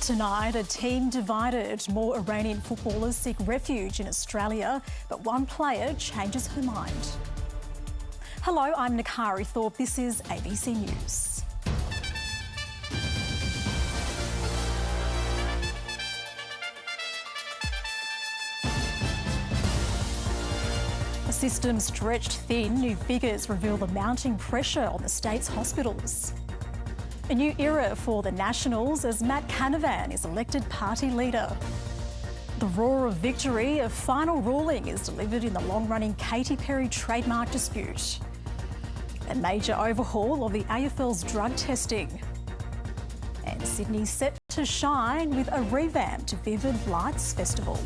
Tonight, a team divided. More Iranian footballers seek refuge in Australia, but one player changes her mind. Hello, I'm Nakari Thorpe. This is ABC News. A system stretched thin, new figures reveal the mounting pressure on the state's hospitals. A new era for the Nationals as Matt Canavan is elected party leader. The roar of victory, a final ruling is delivered in the long-running Katy Perry trademark dispute. A major overhaul of the AFL's drug testing. And Sydney set to shine with a revamped Vivid Lights Festival.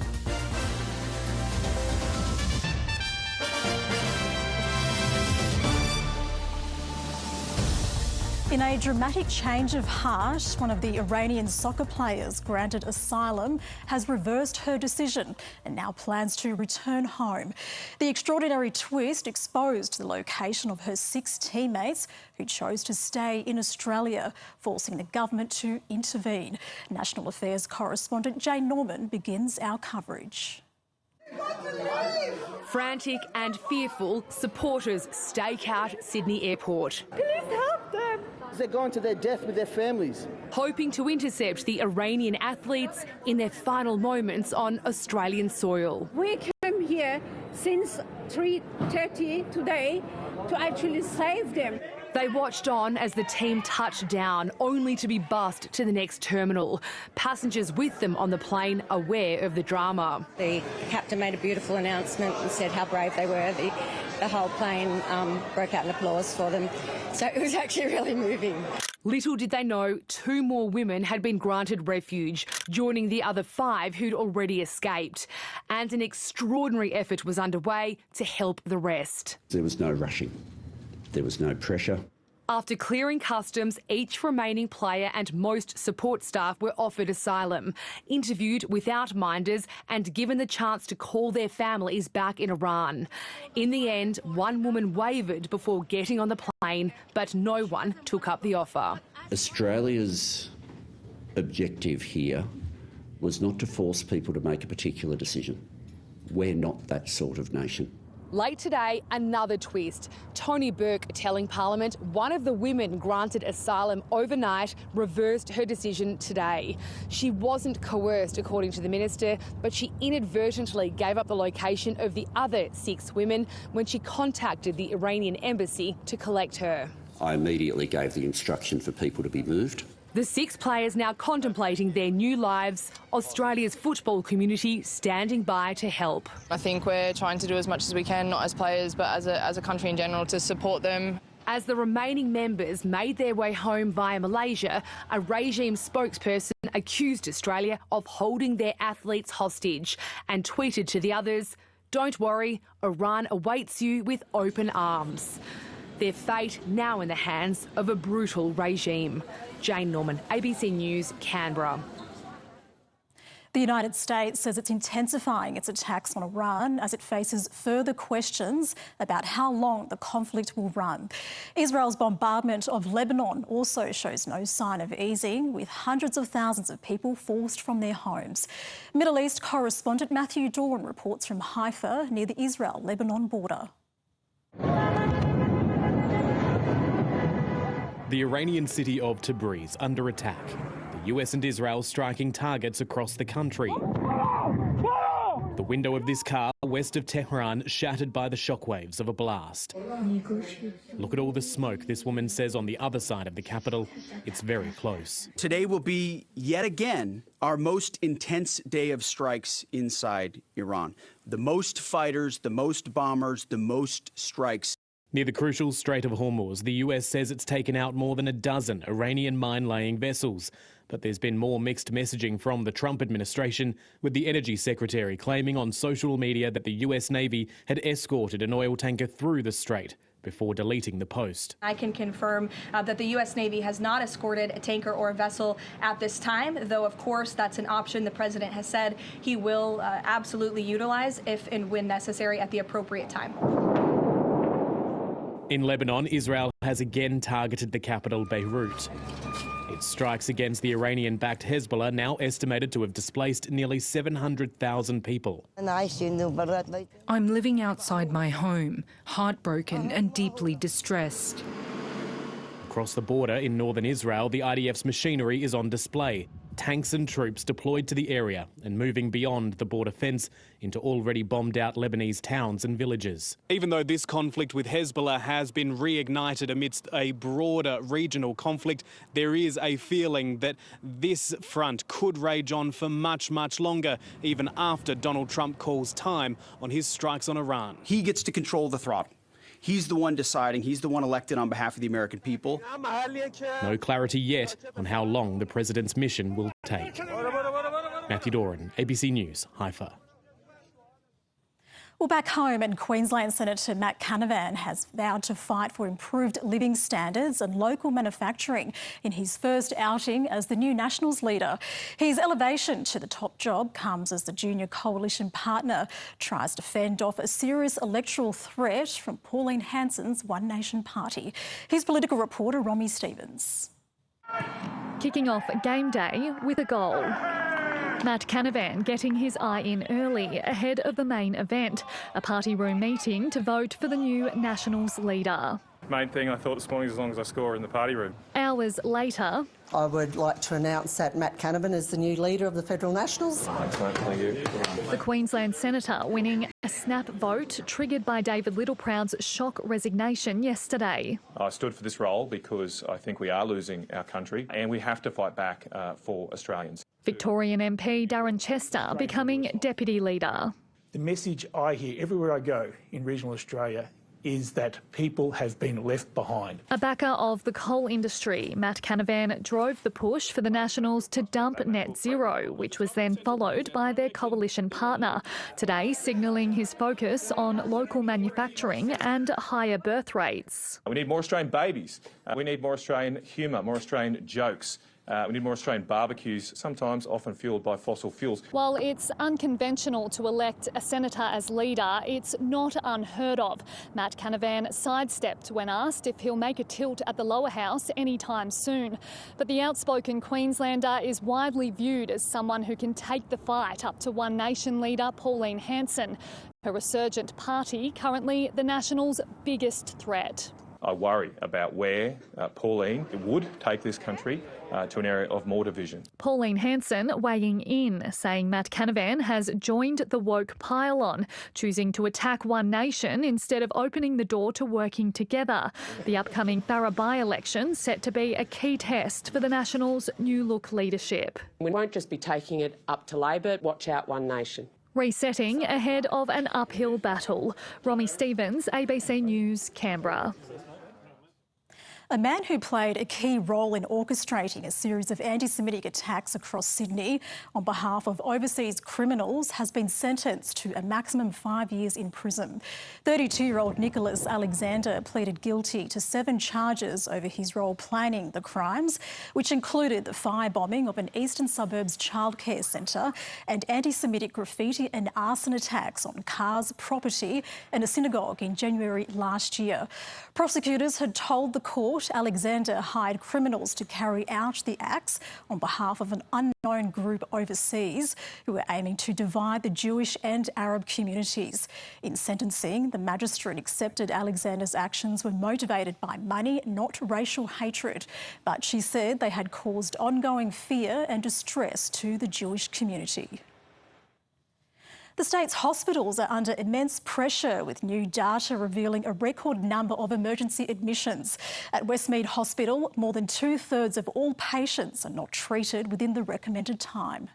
In a dramatic change of heart, one of the Iranian soccer players granted asylum has reversed her decision and now plans to return home. The extraordinary twist exposed the location of her 6 teammates who chose to stay in Australia, forcing the government to intervene. National Affairs correspondent Jane Norman begins our coverage. Frantic and fearful, supporters stake out Sydney Airport. Please help them. They're going to their death with their families. Hoping to intercept the Iranian athletes in their final moments on Australian soil. We came here since 3:30 today to actually save them. They watched on as the team touched down, only to be bussed to the next terminal. Passengers with them on the plane aware of the drama. The captain made a beautiful announcement and said how brave they were. The whole plane broke out in applause for them. So it was actually really moving. Little did they know 2 more women had been granted refuge, joining the other 5 who'd already escaped. And an extraordinary effort was underway to help the rest. There was no rushing. There was no pressure. After clearing customs, each remaining player and most support staff were offered asylum, interviewed without minders and given the chance to call their families back in Iran. In the end, one woman wavered before getting on the plane, but no one took up the offer. Australia's objective here was not to force people to make a particular decision. We're not that sort of nation. Late today, another twist. Tony Burke telling Parliament one of the women granted asylum overnight reversed her decision today. She wasn't coerced, according to the minister, but she inadvertently gave up the location of the other 6 women when she contacted the Iranian embassy to collect her. I immediately gave the instruction for people to be moved. The 6 players now contemplating their new lives, Australia's football community standing by to help. I think we're trying to do as much as we can, not as players, but as a country in general, to support them. As the remaining members made their way home via Malaysia, a regime spokesperson accused Australia of holding their athletes hostage and tweeted to the others, "Don't worry, Iran awaits you with open arms." Their fate now in the hands of a brutal regime. Jane Norman, ABC News, Canberra. The United States says it's intensifying its attacks on Iran as it faces further questions about how long the conflict will run. Israel's bombardment of Lebanon also shows no sign of easing, with hundreds of thousands of people forced from their homes. Middle East correspondent Matthew Dawn reports from Haifa near the Israel-Lebanon border. The Iranian city of Tabriz under attack. The US and Israel striking targets across the country. The window of this car west of Tehran shattered by the shockwaves of a blast. Look at all the smoke, this woman says on the other side of the capital. It's very close. Today will be, yet again, our most intense day of strikes inside Iran. The most fighters, the most bombers, the most strikes. Near the crucial Strait of Hormuz, the US says it's taken out more than a dozen Iranian mine-laying vessels. But there's been more mixed messaging from the Trump administration, with the Energy Secretary claiming on social media that the US Navy had escorted an oil tanker through the strait before deleting the post. I can confirm that the U.S. Navy has not escorted a tanker or a vessel at this time, though, of course, that's an option the President has said he will absolutely utilize if and when necessary at the appropriate time. In Lebanon, Israel has again targeted the capital, Beirut. Its strikes against the Iranian-backed Hezbollah now estimated to have displaced nearly 700,000 people. I'm living outside my home, heartbroken and deeply distressed. Across the border in northern Israel, the IDF's machinery is on display. Tanks and troops deployed to the area and moving beyond the border fence into already bombed-out Lebanese towns and villages. Even though this conflict with Hezbollah has been reignited amidst a broader regional conflict, there is a feeling that this front could rage on for much, much longer, even after Donald Trump calls time on his strikes on Iran. He gets to control the throttle. He's the one deciding. He's the one elected on behalf of the American people. No clarity yet on how long the president's mission will take. Matthew Doran, ABC News, Haifa. Well, back home in Queensland, Senator Matt Canavan has vowed to fight for improved living standards and local manufacturing in his first outing as the new Nationals leader. His elevation to the top job comes as the junior coalition partner tries to fend off a serious electoral threat from Pauline Hanson's One Nation party. Here's political reporter Romy Stevens. Kicking off game day with a goal. Matt Canavan getting his eye in early ahead of the main event, a party room meeting to vote for the new Nationals leader. Main thing I thought this morning is as long as I score in the party room. Hours later, I would like to announce that Matt Canavan is the new leader of the Federal Nationals. Excellent, thank you. The Queensland Senator winning a snap vote triggered by David Littleproud's shock resignation yesterday. I stood for this role because I think we are losing our country and we have to fight back for Australians. Victorian MP Darren Chester becoming deputy leader. The message I hear everywhere I go in regional Australia is that people have been left behind. A backer of the coal industry, Matt Canavan drove the push for the Nationals to dump net zero, which was then followed by their coalition partner. Today, signalling his focus on local manufacturing and higher birth rates. We need more Australian babies. We need more Australian humour, more Australian jokes. We need more Australian barbecues, sometimes often fuelled by fossil fuels. While it's unconventional to elect a senator as leader, it's not unheard of. Matt Canavan sidestepped when asked if he'll make a tilt at the lower house anytime soon. But the outspoken Queenslander is widely viewed as someone who can take the fight up to One Nation leader Pauline Hanson. Her resurgent party, currently the Nationals' biggest threat. I worry about where Pauline would take this country to an area of more division. Pauline Hanson weighing in, saying Matt Canavan has joined the woke pile-on, choosing to attack One Nation instead of opening the door to working together. The upcoming Barra by-election set to be a key test for the Nationals' new look leadership. We won't just be taking it up to Labor. Watch out, One Nation. Resetting ahead of an uphill battle. Romy Stevens, ABC News, Canberra. A man who played a key role in orchestrating a series of anti-Semitic attacks across Sydney on behalf of overseas criminals has been sentenced to a maximum 5 years in prison. 32-year-old Nicholas Alexander pleaded guilty to 7 charges over his role planning the crimes, which included the firebombing of an eastern suburbs childcare centre and anti-Semitic graffiti and arson attacks on cars, property and a synagogue in January last year. Prosecutors had told the court Alexander hired criminals to carry out the acts on behalf of an unknown group overseas who were aiming to divide the Jewish and Arab communities. In sentencing, the magistrate accepted Alexander's actions were motivated by money, not racial hatred, but she said they had caused ongoing fear and distress to the Jewish community. The state's hospitals are under immense pressure with new data revealing a record number of emergency admissions. At Westmead Hospital, more than 2/3 of all patients are not treated within the recommended time.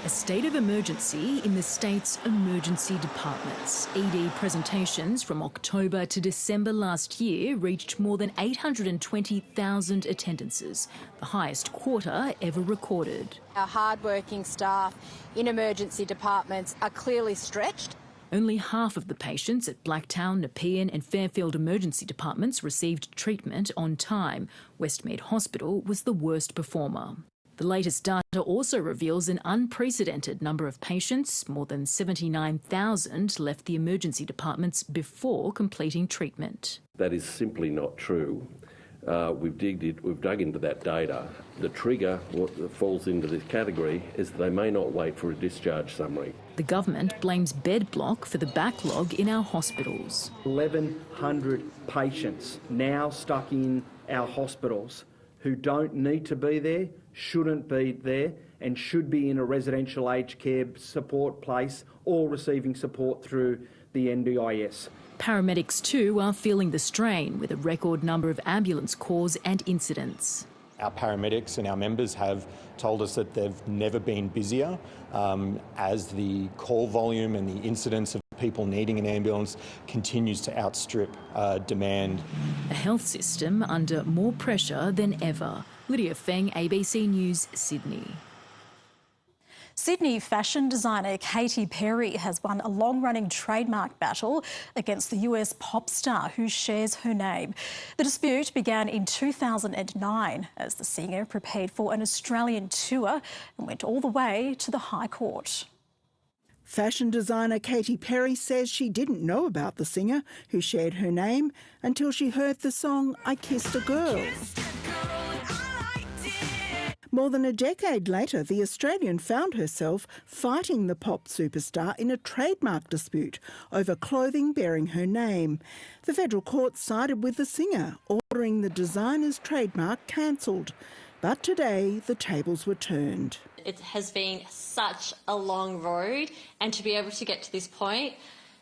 A state of emergency in the state's emergency departments. ED presentations from October to December last year reached more than 820,000 attendances, the highest quarter ever recorded. Our hard-working staff in emergency departments are clearly stretched. Only half of the patients at Blacktown, Nepean and Fairfield emergency departments received treatment on time. Westmead Hospital was the worst performer. The latest data also reveals an unprecedented number of patients, more than 79,000, left the emergency departments before completing treatment. That is simply not true. We've dug into that data. The trigger, what falls into this category, is they may not wait for a discharge summary. The government blames bed block for the backlog in our hospitals. 1,100 patients now stuck in our hospitals who don't need to be there, shouldn't be there, and should be in a residential aged care support place or receiving support through the NDIS. Paramedics too are feeling the strain, with a record number of ambulance calls and incidents. Our paramedics and our members have told us that they've never been busier as the call volume and the incidence of people needing an ambulance continues to outstrip demand. A health system under more pressure than ever. Lydia Feng, ABC News, Sydney. Sydney fashion designer Katy Perry has won a long-running trademark battle against the US pop star who shares her name. The dispute began in 2009 as the singer prepared for an Australian tour and went all the way to the High Court. Fashion designer Katy Perry says she didn't know about the singer who shared her name until she heard the song I Kissed a Girl. More than a decade later, the Australian found herself fighting the pop superstar in a trademark dispute over clothing bearing her name. The federal court sided with the singer, ordering the designer's trademark cancelled. But today, the tables were turned. It has been such a long road, and to be able to get to this point,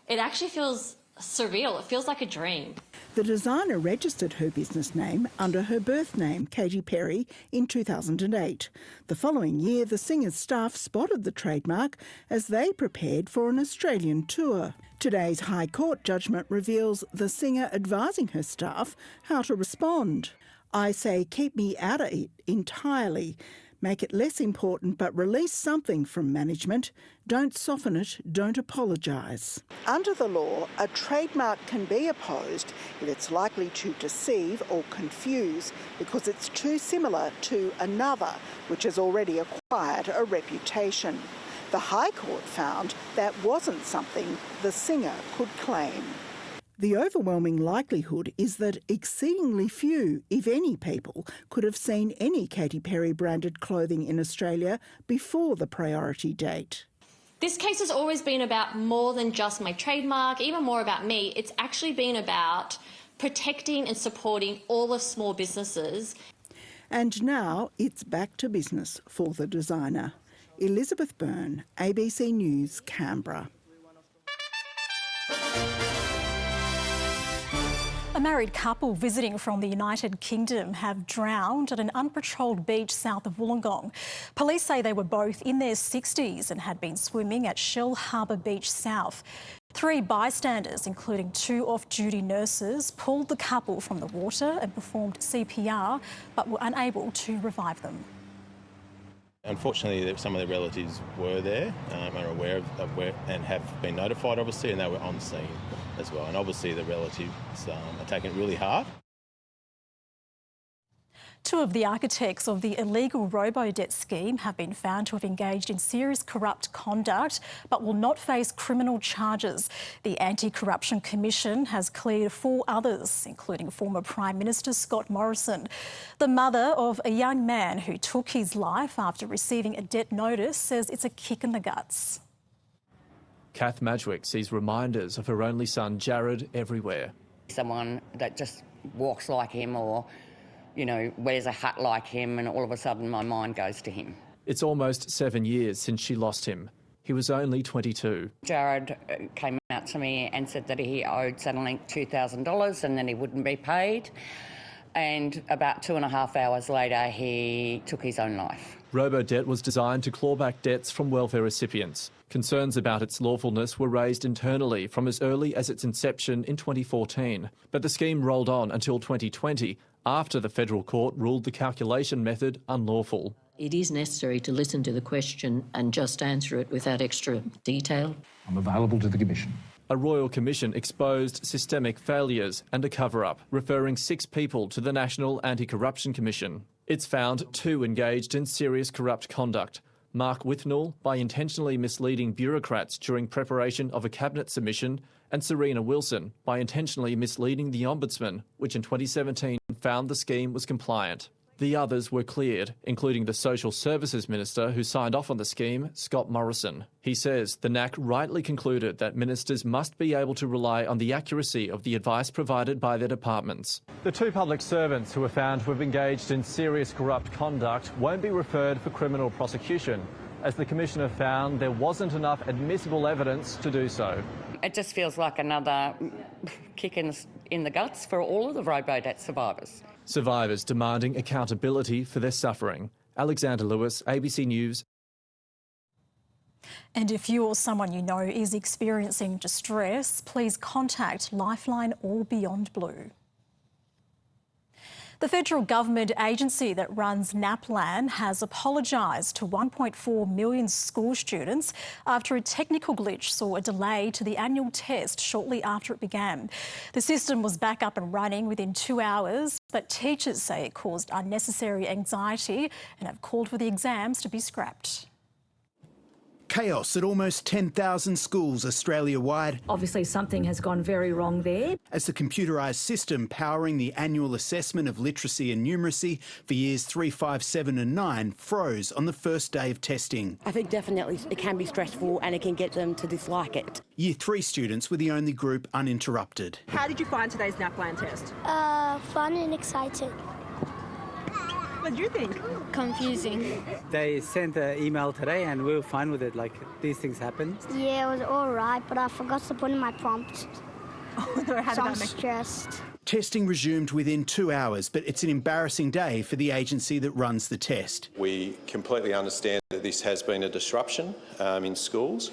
it actually feels surreal. It feels like a dream. The designer registered her business name under her birth name, Katy Perry, in 2008. The following year, the singer's staff spotted the trademark as they prepared for an Australian tour. Today's High Court judgment reveals the singer advising her staff how to respond. I say keep me out of it entirely. Make it less important but release something from management. Don't soften it, don't apologise. Under the law, a trademark can be opposed if it's likely to deceive or confuse because it's too similar to another which has already acquired a reputation. The High Court found that wasn't something the singer could claim. The overwhelming likelihood is that exceedingly few, if any, people could have seen any Katy Perry branded clothing in Australia before the priority date. This case has always been about more than just my trademark, even more about me. It's actually been about protecting and supporting all the small businesses. And now it's back to business for the designer. Elizabeth Byrne, ABC News, Canberra. A married couple visiting from the United Kingdom have drowned at an unpatrolled beach south of Wollongong. Police say they were both in their 60s and had been swimming at Shell Harbour Beach South. 3 bystanders, including 2 off-duty nurses, pulled the couple from the water and performed CPR, but were unable to revive them. Unfortunately, some of their relatives were there and are aware of where and have been notified, obviously, and they were on scene as well. And obviously the relatives are taking it really hard. 2 of the architects of the illegal robo-debt scheme have been found to have engaged in serious corrupt conduct but will not face criminal charges. The Anti-Corruption Commission has cleared 4 others, including former Prime Minister Scott Morrison. The mother of a young man who took his life after receiving a debt notice says it's a kick in the guts. Kath Madgwick sees reminders of her only son Jared everywhere. Someone that just walks like him or, you know, wears a hat like him, and all of a sudden my mind goes to him. It's almost 7 years since she lost him. He was only 22. Jared came out to me and said that he owed Centrelink $2,000 and then he wouldn't be paid. And about 2.5 hours later, he took his own life. Robo-debt was designed to claw back debts from welfare recipients. Concerns about its lawfulness were raised internally from as early as its inception in 2014. But the scheme rolled on until 2020, after the federal court ruled the calculation method unlawful. It is necessary to listen to the question and just answer it without extra detail. I'm available to the Commission. A royal commission exposed systemic failures and a cover-up, referring 6 people to the National Anti-Corruption Commission. It's found 2 engaged in serious corrupt conduct. Mark Withnall by intentionally misleading bureaucrats during preparation of a cabinet submission, and Serena Wilson by intentionally misleading the Ombudsman, which in 2017 found the scheme was compliant. The others were cleared, including the Social Services Minister who signed off on the scheme, Scott Morrison. He says the NAC rightly concluded that ministers must be able to rely on the accuracy of the advice provided by their departments. The 2 public servants who were found to have engaged in serious corrupt conduct won't be referred for criminal prosecution, as the Commissioner found there wasn't enough admissible evidence to do so. It just feels like another kick in the guts for all of the robo-debt survivors. Survivors demanding accountability for their suffering. Alexander Lewis, ABC News. And if you or someone you know is experiencing distress, please contact Lifeline or Beyond Blue. The federal government agency that runs NAPLAN has apologised to 1.4 million school students after a technical glitch saw a delay to the annual test shortly after it began. The system was back up and running within 2 hours, but teachers say it caused unnecessary anxiety and have called for the exams to be scrapped. Chaos at almost 10,000 schools Australia-wide. Obviously something has gone very wrong there. As the computerised system powering the annual assessment of literacy and numeracy for years 3, 5, 7 and 9 froze on the first day of testing. I think definitely it can be stressful and it can get them to dislike it. Year 3 students were the only group uninterrupted. How did you find today's NAPLAN test? Fun and exciting. What do you think? Confusing. They sent an email today and we were fine with it, like these things happen. Yeah, it was all right, but I forgot to put in my prompt. Oh, no, how so did I'm that make stressed. Testing resumed within 2 hours, but it's an embarrassing day for the agency that runs the test. We completely understand that this has been a disruption in schools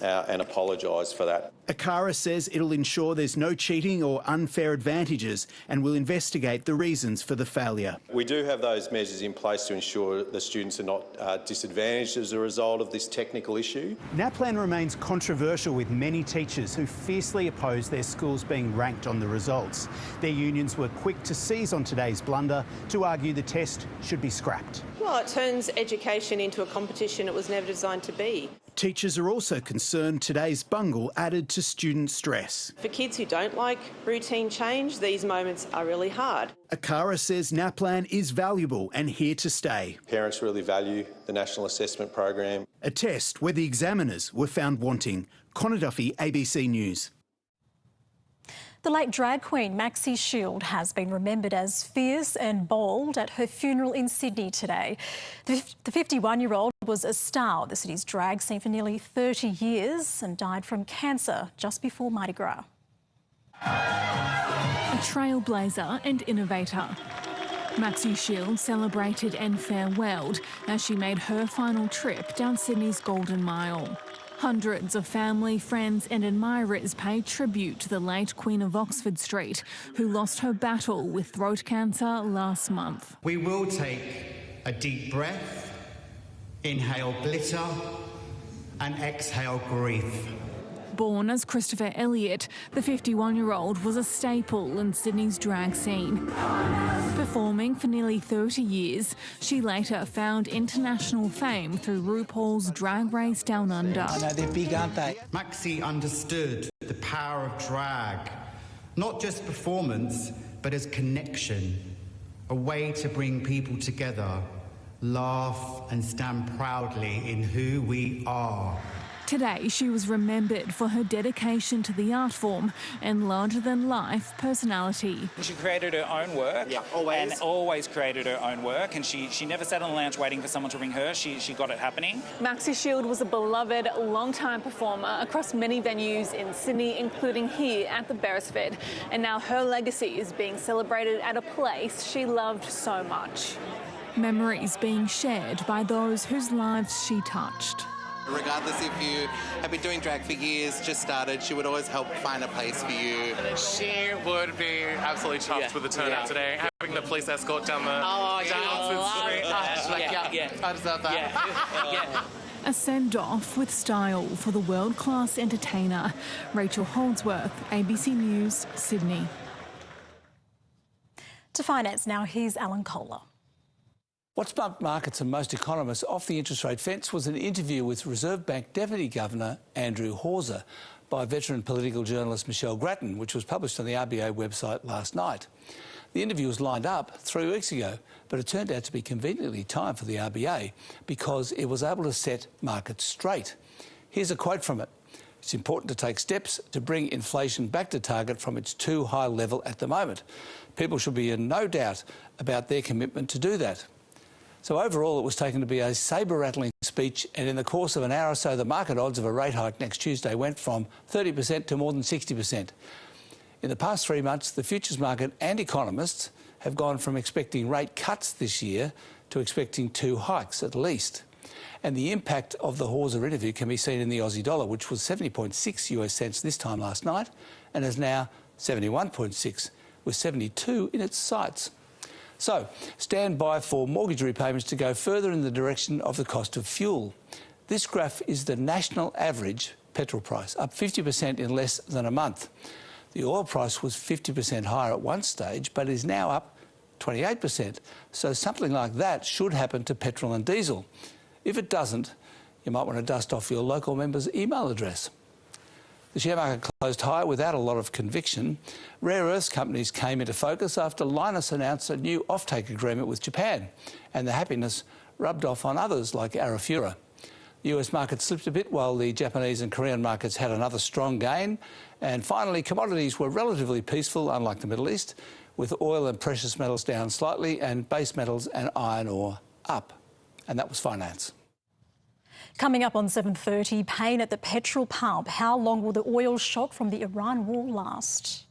and apologise for that. ACARA says it'll ensure there's no cheating or unfair advantages and will investigate the reasons for the failure. We do have those measures in place to ensure the students are not disadvantaged as a result of this technical issue. NAPLAN remains controversial with many teachers who fiercely oppose their schools being ranked on the results. Their unions were quick to seize on today's blunder to argue the test should be scrapped. Well, it turns education into a competition it was never designed to be. Teachers are also concerned today's bungle added to student stress. For kids who don't like routine change, these moments are really hard. ACARA says NAPLAN is valuable and here to stay. Parents really value the National Assessment Program. A test where the examiners were found wanting. Connor Duffy, ABC News. The late drag queen Maxi Shield has been remembered as fierce and bold at her funeral in Sydney today. The 51-year-old was a star of the city's drag scene for nearly 30 years and died from cancer just before Mardi Gras. A trailblazer and innovator. Maxi Shield celebrated and farewelled as she made her final trip down Sydney's Golden Mile. Hundreds of family, friends and admirers paid tribute to the late Queen of Oxford Street, who lost her battle with throat cancer last month. We will take a deep breath, inhale glitter and exhale grief. Born as Christopher Elliott, the 51-year-old was a staple in Sydney's drag scene. Performing for nearly 30 years, she later found international fame through RuPaul's Drag Race Down Under. I know they're big, aren't they? Maxi understood the power of drag, not just performance, but as connection, a way to bring people together, laugh and stand proudly in who we are. Today, she was remembered for her dedication to the art form and larger-than-life personality. She created her own work, and always created her own work, and she never sat on the lounge waiting for someone to ring her. She got it happening. Maxi Shield was a beloved, long-time performer across many venues in Sydney, including here at the Beresford, and now her legacy is being celebrated at a place she loved so much. Memories being shared by those whose lives she touched. Regardless if you have been doing drag for years, just started, she would always help find a place for you. She would be absolutely chuffed with the turnout today. Having the police escort down the street. I deserve that. A send-off with style for the world-class entertainer. Rachel Holdsworth, ABC News, Sydney. To finance now, here's Alan Kohler. What sparked markets and most economists off the interest rate fence was an interview with Reserve Bank Deputy Governor Andrew Hawser by veteran political journalist Michelle Grattan, which was published on the RBA website last night. The interview was lined up 3 weeks ago, but it turned out to be conveniently timed for the RBA because it was able to set markets straight. Here's a quote from it. It's important to take steps to bring inflation back to target from its too high level at the moment. People should be in no doubt about their commitment to do that. So overall, it was taken to be a sabre-rattling speech, and in the course of an hour or so, the market odds of a rate hike next Tuesday went from 30% to more than 60%. In the past 3 months, the futures market and economists have gone from expecting rate cuts this year to expecting 2 hikes at least. And the impact of the Hawser interview can be seen in the Aussie dollar, which was 70.6 US cents this time last night and is now 71.6, with 72 in its sights. So, stand by for mortgage repayments to go further in the direction of the cost of fuel. This graph is the national average petrol price, up 50% in less than a month. The oil price was 50% higher at one stage, but is now up 28%. So something like that should happen to petrol and diesel. If it doesn't, you might want to dust off your local member's email address. The share market closed higher without a lot of conviction. Rare earths companies came into focus after Lynas announced a new offtake agreement with Japan, and the happiness rubbed off on others like Arafura. The US market slipped a bit while the Japanese and Korean markets had another strong gain. And finally, commodities were relatively peaceful, unlike the Middle East, with oil and precious metals down slightly and base metals and iron ore up. And that was finance. Coming up on 7:30, pain at the petrol pump. How long will the oil shock from the Iran war last?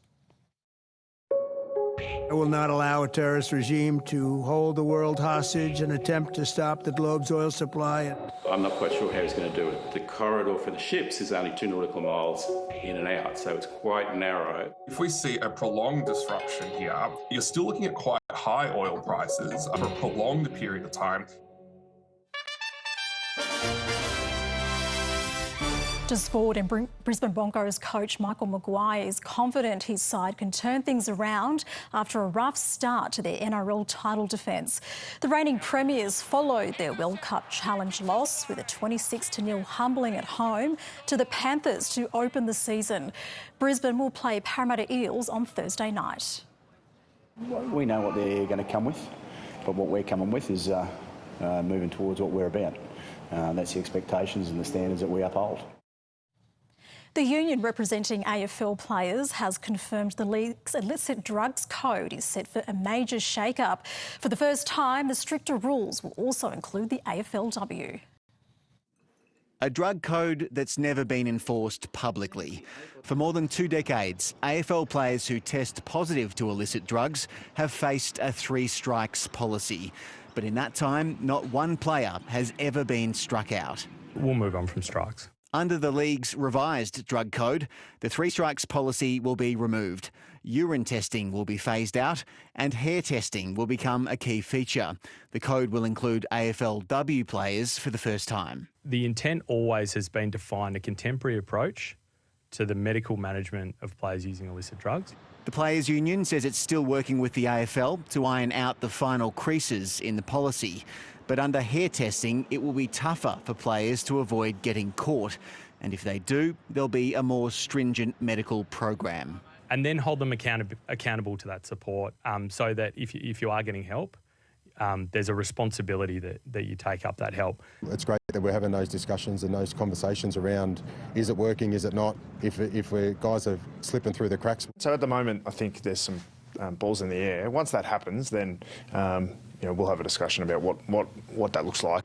I will not allow a terrorist regime to hold the world hostage and attempt to stop the globe's oil supply. I'm not quite sure how he's going to do it. The corridor for the ships is only 2 nautical miles in and out, so it's quite narrow. If we see a prolonged disruption here, you're still looking at quite high oil prices for a prolonged period of time. To sport, and Brisbane Broncos coach Michael Maguire is confident his side can turn things around after a rough start to their NRL title defence. The reigning premiers followed their World Cup Challenge loss with a 26-0 humbling at home to the Panthers to open the season. Brisbane will play Parramatta Eels on Thursday night. We know what they're going to come with, but what we're coming with is moving towards what we're about. That's the expectations and the standards that we uphold. The union representing AFL players has confirmed the league's illicit drugs code is set for a major shake-up. For the first time, the stricter rules will also include the AFLW. A drug code that's never been enforced publicly. For more than 2 decades, AFL players who test positive to illicit drugs have faced a 3 strikes policy. But in that time, not one player has ever been struck out. We'll move on from strikes. Under the league's revised drug code, the 3 strikes policy will be removed. Urine testing will be phased out and hair testing will become a key feature. The code will include AFLW players for the first time. The intent always has been to find a contemporary approach to the medical management of players using illicit drugs. The Players' Union says it's still working with the AFL to iron out the final creases in the policy. But under hair testing, it will be tougher for players to avoid getting caught. And if they do, there'll be a more stringent medical program. And then hold them accountable to that support so that if you are getting help, there's a responsibility that you take up that help. It's great that we're having those discussions and those conversations around, is it working, is it not, if guys are slipping through the cracks. So at the moment, I think there's some balls in the air. Once that happens, then we'll have a discussion about what that looks like.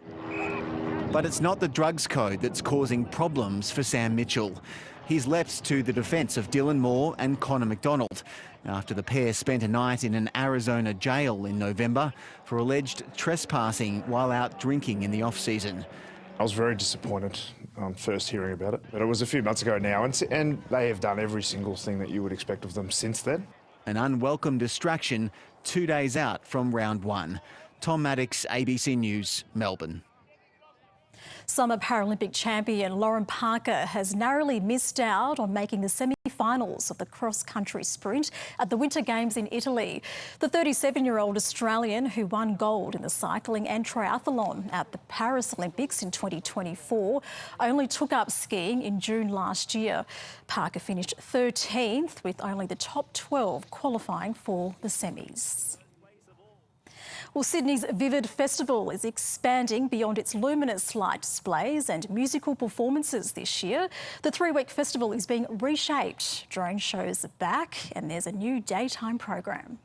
But it's not the drugs code that's causing problems for Sam Mitchell. He's leapt to the defence of Dylan Moore and Connor McDonald after the pair spent a night in an Arizona jail in November for alleged trespassing while out drinking in the off-season. I was very disappointed first hearing about it, but it was a few months ago now, and they have done every single thing that you would expect of them since then. An unwelcome distraction 2 days out from round one. Tom Maddox, ABC News, Melbourne. Summer Paralympic champion Lauren Parker has narrowly missed out on making the semi-finals of the cross-country sprint at the Winter Games in Italy. The 37-year-old Australian, who won gold in the cycling and triathlon at the Paris Olympics in 2024, only took up skiing in June last year. Parker finished 13th, with only the top 12 qualifying for the semis. Well, Sydney's Vivid Festival is expanding beyond its luminous light displays and musical performances this year. The three-week festival is being reshaped. Drone shows are back and there's a new daytime program.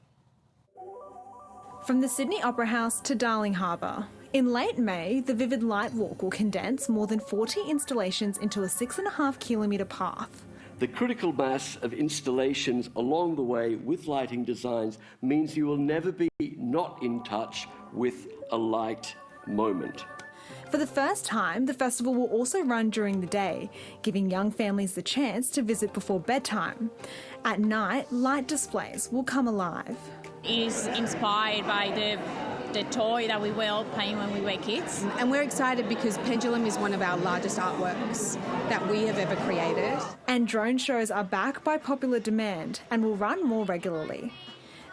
From the Sydney Opera House to Darling Harbour. In late May, the Vivid Light Walk will condense more than 40 installations into a 6.5 kilometre path. The critical mass of installations along the way with lighting designs means you will never be not in touch with a light moment. For the first time, the festival will also run during the day, giving young families the chance to visit before bedtime. At night, light displays will come alive. It is inspired by the toy that we were all playing when we were kids. And we're excited because Pendulum is one of our largest artworks that we have ever created. And drone shows are back by popular demand and will run more regularly.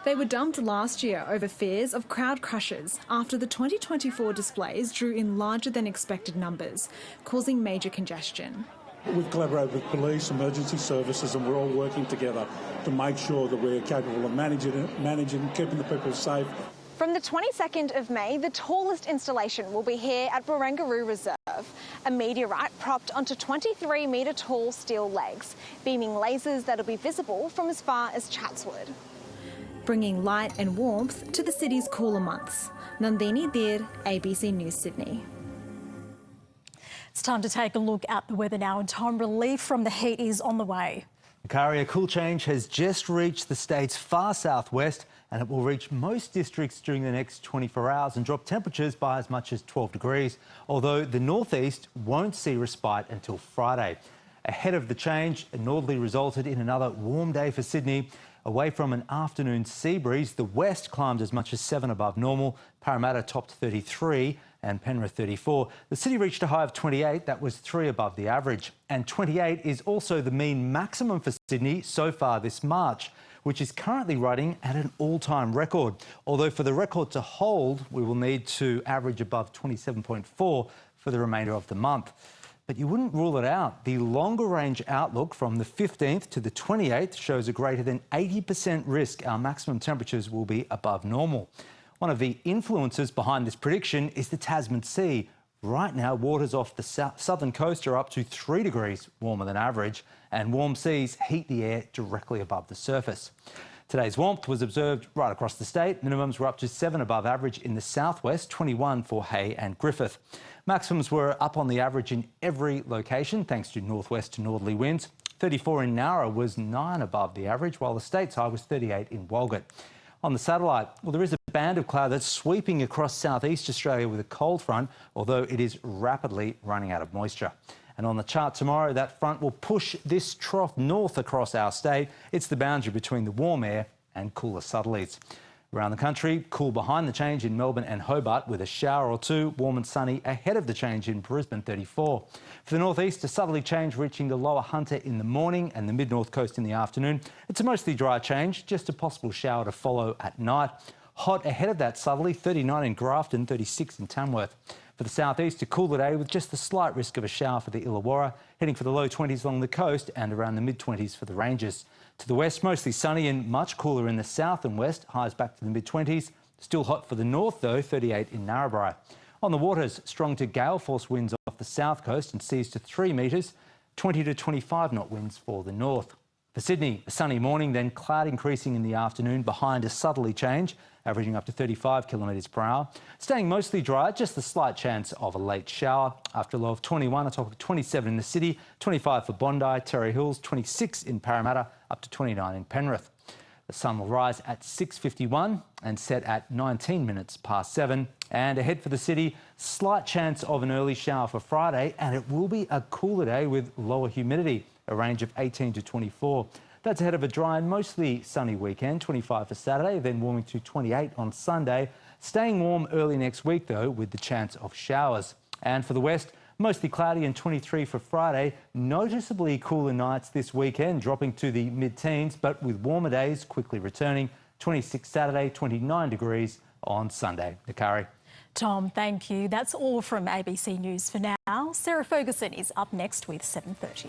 They were dumped last year over fears of crowd crushes after the 2024 displays drew in larger than expected numbers, causing major congestion. We've collaborated with police, emergency services, and we're all working together to make sure that we're capable of managing, keeping the people safe. From the 22nd of May, the tallest installation will be here at Barangaroo Reserve, a meteorite propped onto 23-metre tall steel legs, beaming lasers that'll be visible from as far as Chatswood. Bringing light and warmth to the city's cooler months. Nandini Dir, ABC News Sydney. It's time to take a look at the weather now, and Tom, relief from the heat is on the way. Nakari, a cool change has just reached the state's far southwest, and it will reach most districts during the next 24 hours and drop temperatures by as much as 12 degrees, although the northeast won't see respite until Friday. Ahead of the change, a northerly resulted in another warm day for Sydney. Away from an afternoon sea breeze, the west climbed as much as 7 above normal. Parramatta topped 33 and Penrith 34. The city reached a high of 28. That was 3 above the average. And 28 is also the mean maximum for Sydney so far this March, which is currently running at an all-time record. Although for the record to hold, we will need to average above 27.4 for the remainder of the month. But you wouldn't rule it out. The longer range outlook from the 15th to the 28th shows a greater than 80% risk our maximum temperatures will be above normal. One of the influences behind this prediction is the Tasman Sea. Right now, waters off the southern coast are up to 3 degrees warmer than average, and warm seas heat the air directly above the surface. Today's warmth was observed right across the state. Minimums were up to 7 above average in the southwest, 21 for Hay and Griffith. Maximums were up on the average in every location thanks to northwest to northerly winds. 34 in Nowra was 9 above the average, while the state's high was 38 in Walgett. On the satellite, well, there is a band of cloud that's sweeping across southeast Australia with a cold front, although it is rapidly running out of moisture. And on the chart tomorrow, that front will push this trough north across our state. It's the boundary between the warm air and cooler southerlies. Around the country, cool behind the change in Melbourne and Hobart with a shower or two, warm and sunny ahead of the change in Brisbane, 34. For the northeast, a southerly change reaching the lower Hunter in the morning and the mid-north coast in the afternoon. It's a mostly dry change, just a possible shower to follow at night. Hot ahead of that southerly, 39 in Grafton, 36 in Tamworth. For the southeast, a cooler day with just the slight risk of a shower for the Illawarra, heading for the low 20s along the coast and around the mid-20s for the Ranges. To the west, mostly sunny and much cooler in the south and west, highs back to the mid-20s. Still hot for the north, though, 38 in Narrabri. On the waters, strong to gale force winds off the south coast and seas to 3 metres, 20 to 25 knot winds for the north. For Sydney, a sunny morning, then cloud increasing in the afternoon behind a southerly change, averaging up to 35 kilometres per hour. Staying mostly dry, just the slight chance of a late shower. After a low of 21, a top of 27 in the city, 25 for Bondi, Terrey Hills, 26 in Parramatta, up to 29 in Penrith. The sun will rise at 6:51 and set at 19 minutes past 7. And ahead for the city, slight chance of an early shower for Friday, and it will be a cooler day with lower humidity, a range of 18 to 24. That's ahead of a dry and mostly sunny weekend, 25 for Saturday, then warming to 28 on Sunday. Staying warm early next week, though, with the chance of showers. And for the west, mostly cloudy and 23 for Friday. Noticeably cooler nights this weekend, dropping to the mid-teens, but with warmer days quickly returning. 26 Saturday, 29 degrees on Sunday. Nakari. Tom, thank you. That's all from ABC News for now. Sarah Ferguson is up next with 7:30.